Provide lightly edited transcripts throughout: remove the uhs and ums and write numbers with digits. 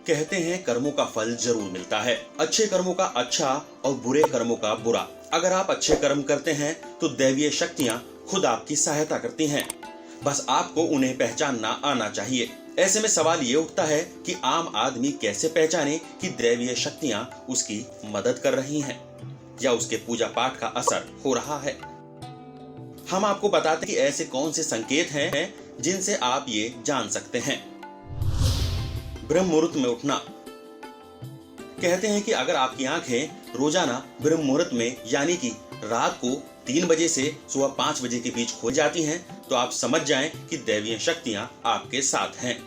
कहते हैं कर्मों का फल जरूर मिलता है, अच्छे कर्मों का अच्छा और बुरे कर्मों का बुरा। अगर आप अच्छे कर्म करते हैं तो दैवीय शक्तियां खुद आपकी सहायता करती हैं, बस आपको उन्हें पहचानना आना चाहिए। ऐसे में सवाल ये उठता है कि आम आदमी कैसे पहचाने कि दैवीय शक्तियां उसकी मदद कर रही हैं या उसके पूजा पाठ का असर हो रहा है। हम आपको बताते हैं कि ऐसे कौन से संकेत हैं जिनसे आप ये जान सकते हैं। ब्रह्म मुहूर्त में उठना। कहते हैं कि अगर आपकी आंखें रोजाना ब्रह्म मुहूर्त में यानी कि रात को 3 बजे से सुबह 5 बजे के बीच खुल जाती हैं तो आप समझ जाएं कि दैवीय शक्तियां आपके साथ हैं,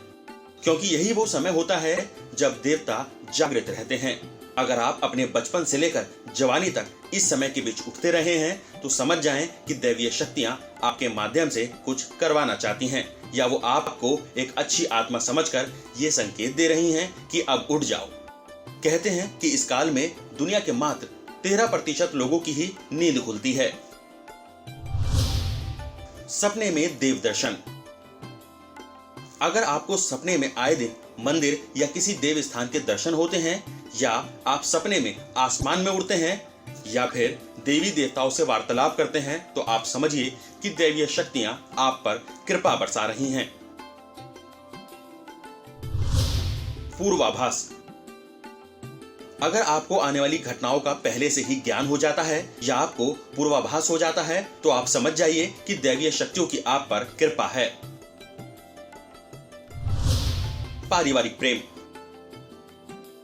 क्योंकि यही वो समय होता है जब देवता जागृत रहते हैं। अगर आप अपने बचपन से लेकर जवानी तक इस समय के बीच उठते रहे हैं तो समझ जाएं कि दैवीय शक्तियां आपके माध्यम से कुछ करवाना चाहती हैं, या वो आपको एक अच्छी आत्मा समझकर ये संकेत दे रही हैं कि अब उठ जाओ। कहते हैं कि इस काल में दुनिया के मात्र 13% लोगों की ही नींद खुलती है। सपने में देव दर्शन। अगर आपको सपने में आए दिन मंदिर या किसी देव स्थान के दर्शन होते हैं, या आप सपने में आसमान में उड़ते हैं, या फिर देवी देवताओं से वार्तालाप करते हैं, तो आप समझिए कि दैवीय शक्तियां आप पर कृपा बरसा रही हैं। पूर्वाभास। अगर आपको आने वाली घटनाओं का पहले से ही ज्ञान हो जाता है या आपको पूर्वाभास हो जाता है तो आप समझ जाइए कि दैवीय शक्तियों की आप पर कृपा है। पारिवारिक प्रेम।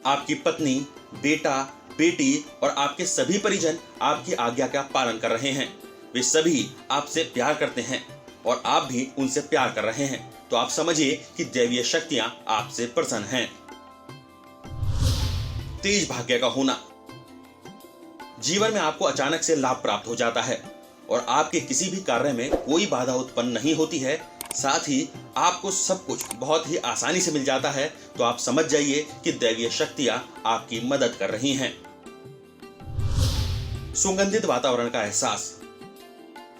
आपकी पत्नी, बेटा, बेटी और आपके सभी परिजन आपकी आज्ञा का पालन कर रहे हैं। वे सभी आपसे प्यार करते हैं और आप भी उनसे प्यार कर रहे हैं, तो आप समझिए कि दैवीय शक्तियां आपसे प्रसन्न हैं। तेज भाग्य का होना। जीवन में आपको अचानक से लाभ प्राप्त हो जाता है और आपके किसी भी कार्य में कोई बाधा उत्पन्न नहीं होती है, साथ ही आपको सब कुछ बहुत ही आसानी से मिल जाता है, तो आप समझ जाइए कि दैवीय शक्तियां आपकी मदद कर रही हैं। सुगंधित वातावरण का एहसास।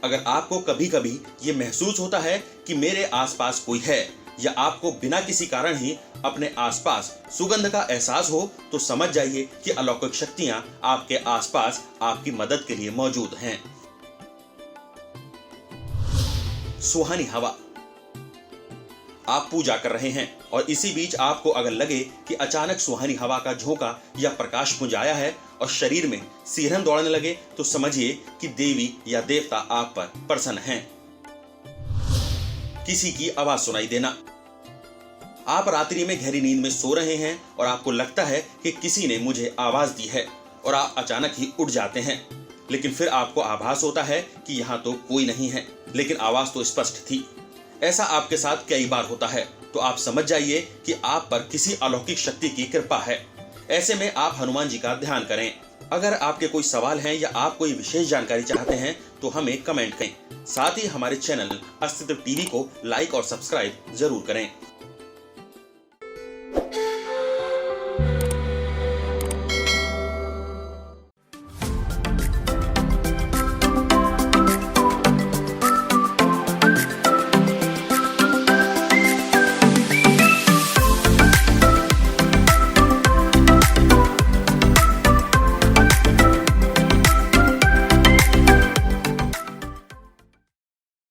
अगर आपको कभी कभी ये महसूस होता है कि मेरे आसपास कोई है, या आपको बिना किसी कारण ही अपने आसपास सुगंध का एहसास हो, तो समझ जाइए कि अलौकिक शक्तियां आपके आसपास आपकी मदद के लिए मौजूद हैं। सुहानी हवा। आप पूजा कर रहे हैं और इसी बीच आपको अगर लगे कि अचानक सुहानी हवा का झोंका या प्रकाश पुंज आया है और शरीर में सिहरन दौड़ने लगे, तो समझिए कि देवी या देवता आप पर प्रसन्न हैं। किसी की आवाज सुनाई देना। आप रात्रि में गहरी नींद में सो रहे हैं और आपको लगता है कि किसी ने मुझे आवाज दी है, और आप अचानक ही उठ जाते हैं, लेकिन फिर आपको आभास होता है कि यहाँ तो कोई नहीं है, लेकिन आवाज तो स्पष्ट थी। ऐसा आपके साथ कई बार होता है, तो आप समझ जाइए कि आप पर किसी अलौकिक शक्ति की कृपा है। ऐसे में आप हनुमान जी का ध्यान करें। अगर आपके कोई सवाल हैं या आप कोई विशेष जानकारी चाहते हैं तो हमें कमेंट करें। साथ ही हमारे चैनल अस्तित्व टीवी को लाइक और सब्सक्राइब जरूर करें।